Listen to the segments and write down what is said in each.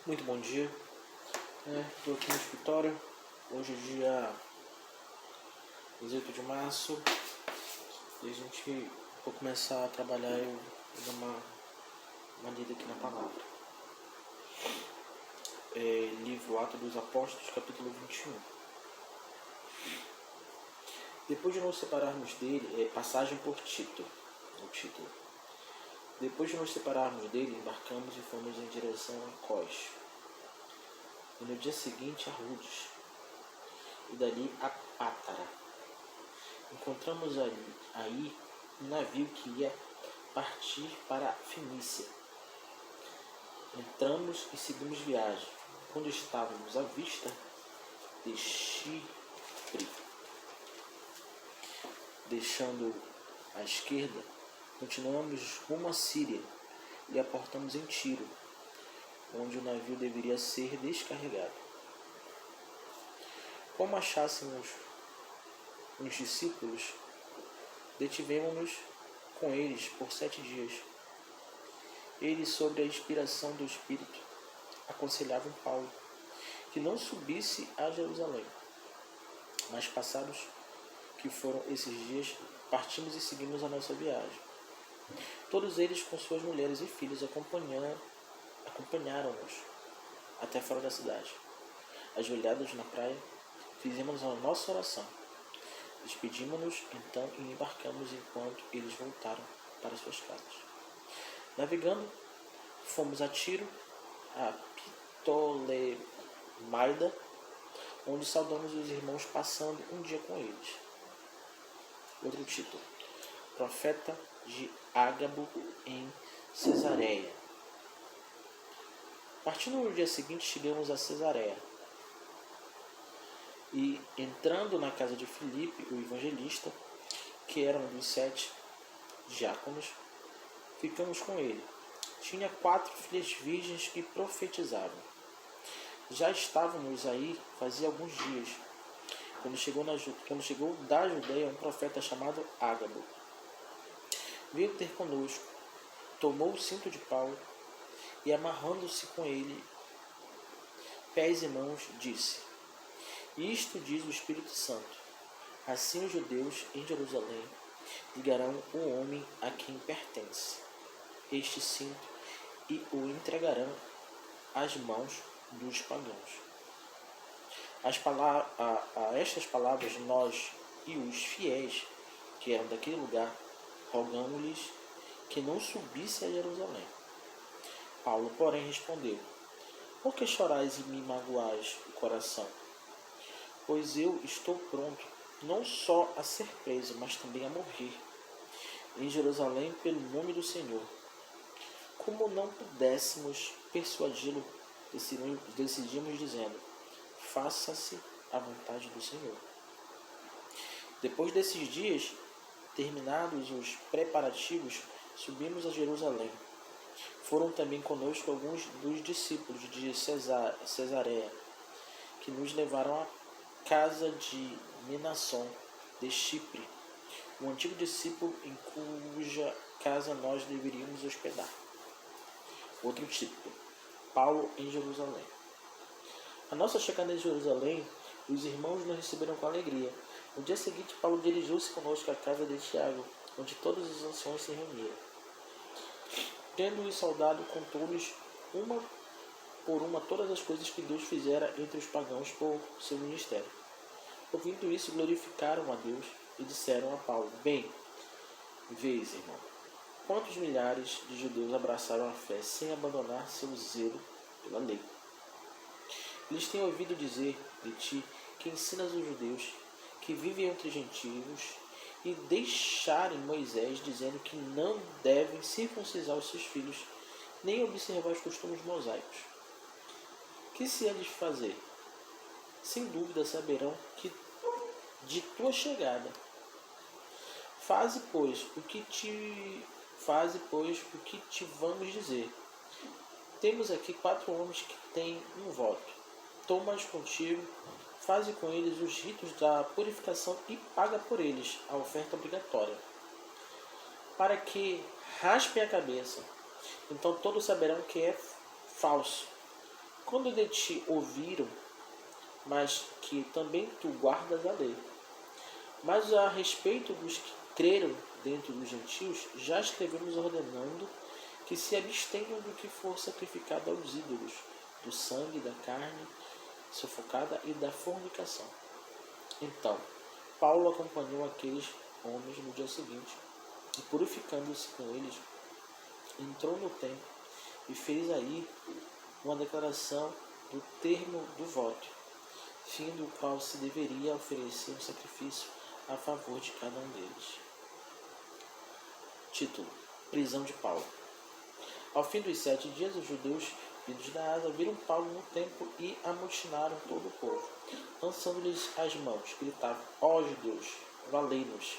Muito bom dia. Estou aqui no escritório. Hoje é dia 18 de março e a gente vou começar a trabalhar. Eu vou dar uma lida aqui na palavra. Livro Atos dos Apóstolos, capítulo 21. Depois de nos separarmos dele, passagem por Tito, o título. Depois de nos separarmos dele, embarcamos e fomos em direção a Cós. E no dia seguinte a Rhodes, e dali a Pátara. Encontramos aí um navio que ia partir para a Fenícia. Entramos e seguimos viagem. Quando estávamos à vista de Chipre, deixando à esquerda, continuamos rumo à Síria e aportamos em Tiro, onde o navio deveria ser descarregado. Como achássemos os discípulos, detivemos-nos com eles por 7 dias. Eles, sob a inspiração do Espírito, aconselhavam Paulo que não subisse a Jerusalém. Mas passados que foram esses dias, partimos e seguimos a nossa viagem. Todos eles, com suas mulheres e filhos, acompanharam-nos até fora da cidade. Ajoelhados na praia, fizemos a nossa oração. Despedimos-nos então e embarcamos enquanto eles voltaram para suas casas. Navegando, fomos a Tiro, a Ptolemaida, onde saudamos os irmãos passando um dia com eles. Outro título: Profeta de Ágabo em Cesareia. Partindo no dia seguinte, chegamos a Cesareia. E, entrando na casa de Filipe, o evangelista, que era um dos 7 diáconos, ficamos com ele. Tinha 4 filhas virgens que profetizavam. Já estávamos aí fazia alguns dias, quando chegou da Judeia um profeta chamado Ágabo. Veio ter conosco, tomou o cinto de Paulo e, amarrando-se com ele, pés e mãos, disse: Isto diz o Espírito Santo: assim os judeus em Jerusalém ligarão o homem a quem pertence este cinto e o entregarão às mãos dos pagãos. A estas palavras, nós e os fiéis que eram daquele lugar rogamos-lhes que não subisse a Jerusalém. Paulo, porém, respondeu: Por que chorais e me magoais o coração? Pois eu estou pronto, não só a ser preso, mas também a morrer em Jerusalém pelo nome do Senhor. Como não pudéssemos persuadi-lo, decidimos dizendo: faça-se a vontade do Senhor. Depois desses dias, terminados os preparativos, subimos a Jerusalém. Foram também conosco alguns dos discípulos de Cesareia, que nos levaram à casa de Menasson de Chipre, o antigo discípulo em cuja casa nós deveríamos hospedar. Outro título: Paulo em Jerusalém. A nossa chegada em Jerusalém, os irmãos nos receberam com alegria. No dia seguinte, Paulo dirigiu-se conosco à casa de Tiago, onde todos os anciãos se reuniram. Tendo-os saudado, contou-lhes uma por uma todas as coisas que Deus fizera entre os pagãos por seu ministério. Ouvindo isso, glorificaram a Deus e disseram a Paulo: Bem, vês, irmão, quantos milhares de judeus abraçaram a fé sem abandonar seu zelo pela lei. Eles têm ouvido dizer de ti que ensinas os judeus que vivem entre gentios e deixarem Moisés, dizendo que não devem circuncisar os seus filhos, nem observar os costumes mosaicos. Que se há de fazer? Sem dúvida saberão que de tua chegada. Faze, pois, o que te vamos dizer. Temos aqui 4 homens que têm um voto. Toma-os contigo, faze com eles os ritos da purificação e paga por eles a oferta obrigatória, para que raspem a cabeça. Então todos saberão que é falso quando de ti ouviram, mas que também tu guardas a lei. Mas a respeito dos que creram dentro dos gentios, já escrevemos ordenando que se abstenham do que for sacrificado aos ídolos, do sangue, da carne sufocada e da fornicação. Então, Paulo acompanhou aqueles homens no dia seguinte, e purificando-se com eles, entrou no templo e fez aí uma declaração do termo do voto, fim do qual se deveria oferecer um sacrifício a favor de cada um deles. Título: Prisão de Paulo. Ao fim dos 7 dias, os judeus vindos da Ásia viram Paulo no templo e amotinaram todo o povo. Lançando-lhes as mãos, gritavam: ó judeus, valei-nos!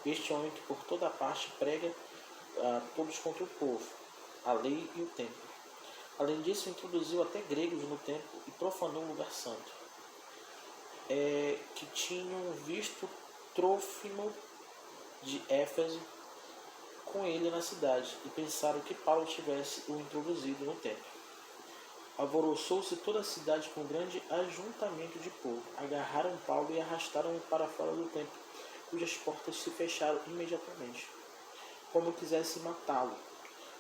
Este homem que por toda parte prega a todos contra o povo, a lei e o templo. Além disso, introduziu até gregos no templo e profanou o lugar santo, que tinham visto Trófimo de Éfeso com ele na cidade, e pensaram que Paulo tivesse o introduzido no templo. Alvoroçou-se toda a cidade com grande ajuntamento de povo. Agarraram Paulo e arrastaram-o para fora do templo, cujas portas se fecharam imediatamente, como quisessem matá-lo.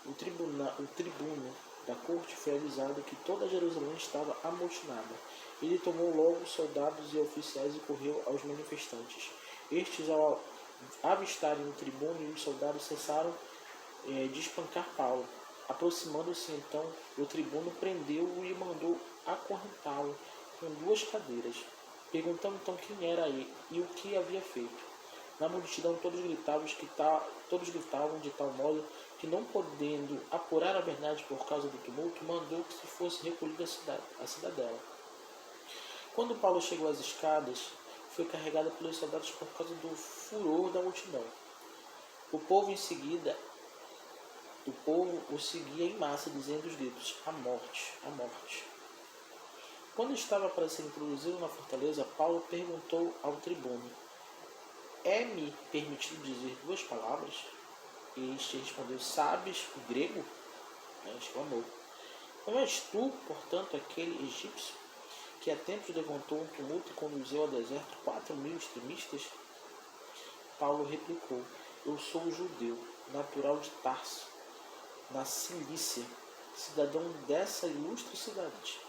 O tribuno da corte foi avisado que toda Jerusalém estava amotinada. Ele tomou logo soldados e oficiais e correu aos manifestantes. Estes, ao avistarem o tribuno e os soldados, cessaram de espancar Paulo. Aproximando-se então, o tribuno prendeu-o e mandou acorrentá-lo com 2 cadeiras. Perguntou então quem era ele e o que havia feito. Na multidão todos gritavam de tal modo que, não podendo apurar a verdade por causa do tumulto, mandou que se fosse recolhida a cidadela. Quando Paulo chegou às escadas, foi carregado pelos soldados por causa do furor da multidão. O povo o seguia em massa, dizendo os gritos: a morte, a morte. Quando estava para ser introduzido na fortaleza, Paulo perguntou ao tribuno: é-me permitido dizer 2 palavras? Este respondeu: sabes o grego? Exclamou: não és tu, portanto, aquele egípcio que há tempos levantou um tumulto e conduziu ao deserto 4.000 extremistas? Paulo replicou: eu sou judeu, natural de Tarso, na Cilícia, cidadão dessa ilustre cidade.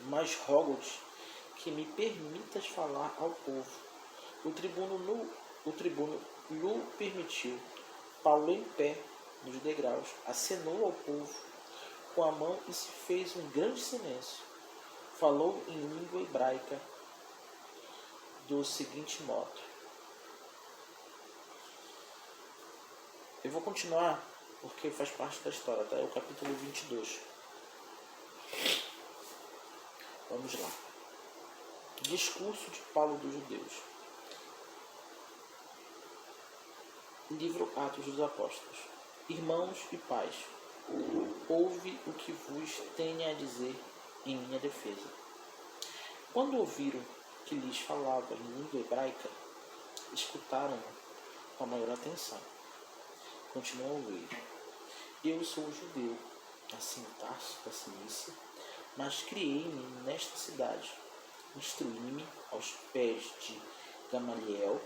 Mas rogo-te que me permitas falar ao povo. O tribuno lhe permitiu. Paulo, em pé nos degraus, acenou ao povo com a mão e se fez um grande silêncio. Falou em língua hebraica do seguinte modo. Eu vou continuar porque faz parte da história, tá? É o capítulo 22. Vamos lá. Discurso de Paulo dos Judeus. Livro Atos dos Apóstolos. Irmãos e pais, ouve o que vos tenho a dizer em minha defesa. Quando ouviram que lhes falava em língua hebraica, escutaram-no com a maior atenção. Continuou ele: eu sou judeu, nasci em Tarso da Cilícia, mas criei-me nesta cidade. Instruí-me aos pés de Gamaliel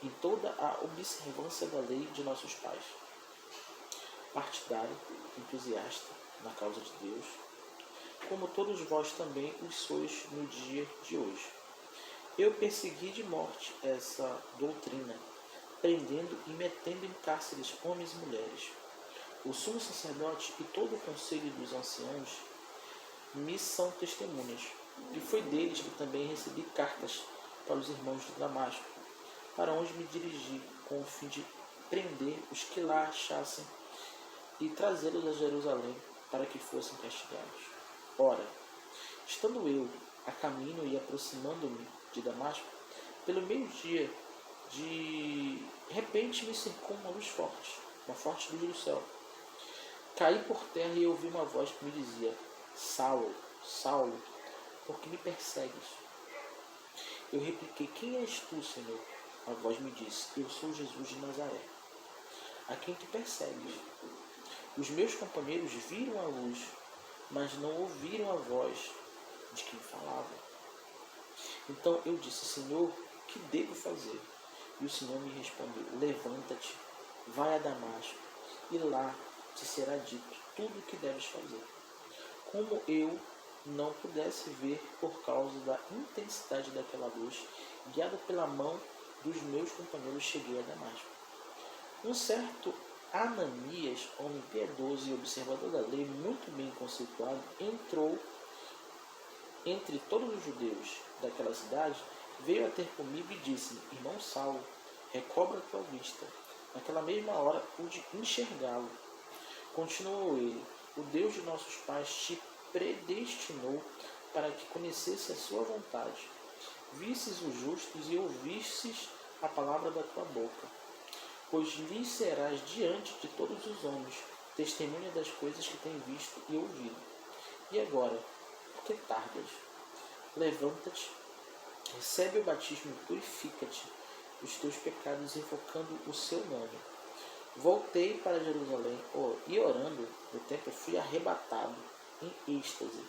em toda a observância da lei de nossos pais. Partidário, entusiasta na causa de Deus, como todos vós também os sois no dia de hoje. Eu persegui de morte essa doutrina, prendendo e metendo em cárceres homens e mulheres. O sumo sacerdote e todo o conselho dos anciãos me são testemunhas, e foi deles que também recebi cartas para os irmãos de Damasco, para onde me dirigi, com o fim de prender os que lá achassem e trazê-los a Jerusalém para que fossem castigados. Ora, estando eu a caminho e aproximando-me de Damasco, pelo meio-dia, de repente me cercou uma luz forte, uma forte luz do céu. Caí por terra e ouvi uma voz que me dizia: Saulo, Saulo, por que me persegues? Eu repliquei: quem és tu, Senhor? A voz me disse: eu sou Jesus de Nazaré, a quem tu persegues. Os meus companheiros viram a luz mas não ouviram a voz de quem falava. Então eu disse: Senhor, que devo fazer? E o Senhor me respondeu: levanta-te, vai a Damasco, e lá te será dito tudo o que deves fazer. Como eu não pudesse ver por causa da intensidade daquela luz, guiado pela mão dos meus companheiros, cheguei a Damasco. Um certo Ananias, homem piedoso e observador da lei, muito bem conceituado, entrou entre todos os judeus daquela cidade, veio a ter comigo e disse-me: Irmão Saulo, recobra tua vista. Naquela mesma hora pude enxergá-lo. Continuou ele: o Deus de nossos pais te predestinou para que conhecesse a sua vontade, visses os justos e ouvisses a palavra da tua boca. Pois lhe serás diante de todos os homens testemunha das coisas que tem visto e ouvido. E agora, por que tardas? Levanta-te, recebe o batismo e purifica-te dos teus pecados, invocando o seu nome. Voltei para Jerusalém e orando no templo fui arrebatado em êxtase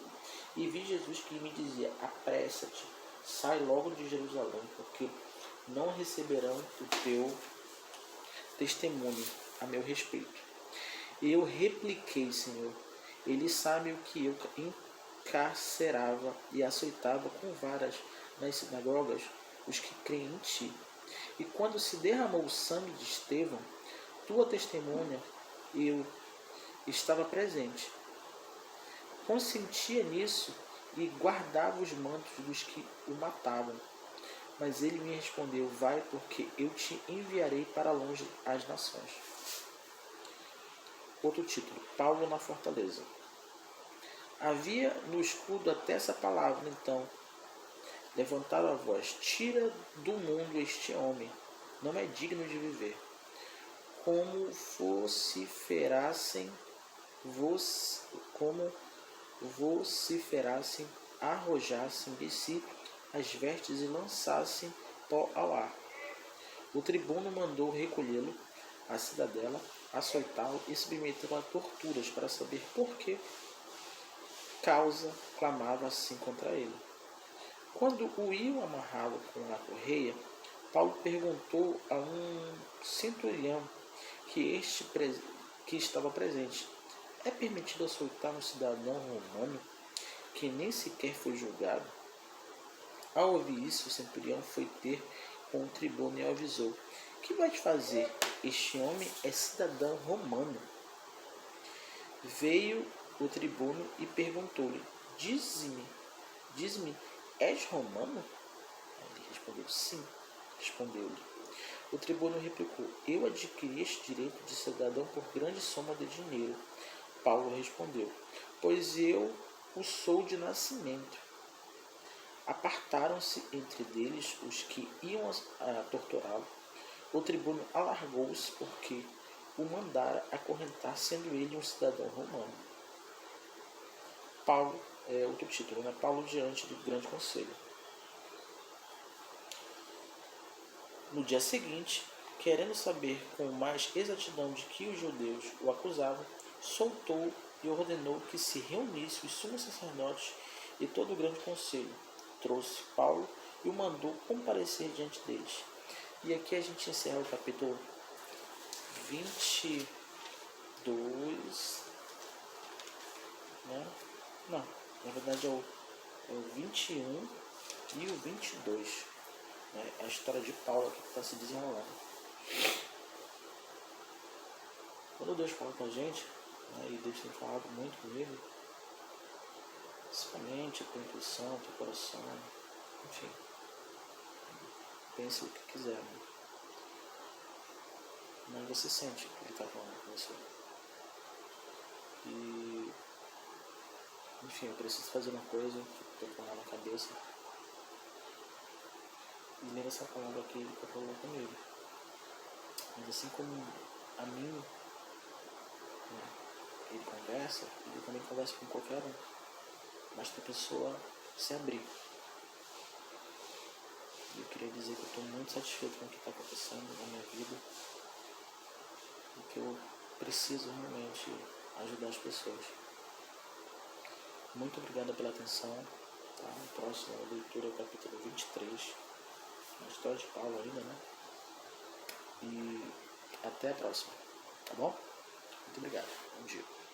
e vi Jesus que me dizia: apressa-te, sai logo de Jerusalém, porque não receberão o teu testemunho a meu respeito. E eu repliquei: Senhor, ele sabe o que eu encarcerava e açoitava com varas nas sinagogas os que creem em ti. E quando se derramou o sangue de Estevão, tua testemunha, eu estava presente. Consentia nisso e guardava os mantos dos que o matavam. Mas ele me respondeu: vai, porque eu te enviarei para longe as nações. Outro título: Paulo na fortaleza. Havia no escudo até essa palavra, então levantaram a voz: tira do mundo este homem, não é digno de viver. Como vociferassem, arrojassem de si as vestes e lançassem pó ao ar. O tribuno mandou recolhê-lo à cidadela, açoitá-lo e submetê-lo a torturas para saber por que causa clamava assim contra ele. Quando o iam amarrá-lo com a correia, Paulo perguntou a um centurião que estava presente: é permitido açoitar um cidadão romano que nem sequer foi julgado? Ao ouvir isso, o centurião foi ter com o tribuno e avisou: que vais fazer? Este homem é cidadão romano. Veio o tribuno e perguntou-lhe: diz-me, és romano? Ele respondeu: sim. Respondeu-lhe. O tribuno replicou: eu adquiri este direito de cidadão por grande soma de dinheiro. Paulo respondeu: pois eu o sou de nascimento. Apartaram-se entre deles os que iam torturá-lo. O tribuno alargou-se porque o mandara acorrentar, sendo ele um cidadão romano. Paulo, outro título, né? Paulo diante do grande conselho. No dia seguinte, querendo saber com mais exatidão de que os judeus o acusavam, soltou e ordenou que se reunisse os sumos sacerdotes e todo o grande conselho. Trouxe Paulo e o mandou comparecer diante deles. E aqui a gente encerra o capítulo 22, né? Não, na verdade é o 21 e o 22. Né? É a história de Paulo que está se desenrolando. Quando Deus fala com a gente, né, e Deus tem falado muito comigo, principalmente com a intuição, com o coração, enfim, pense o que quiser, né? Mas você sente que ele está falando com você. E, enfim, eu preciso fazer uma coisa, estou com ela na cabeça, e ler essa palavra que ele falou comigo. Mas assim como a mim, né, ele conversa, ele também conversa com qualquer um. Basta a pessoa se abrir. E eu queria dizer que eu estou muito satisfeito com o que está acontecendo na minha vida. E que eu preciso realmente ajudar as pessoas. Muito obrigado pela atenção. Tá? Próxima leitura é o capítulo 23. A história de Paulo ainda, né? E até a próxima. Tá bom? Muito obrigado. Bom dia.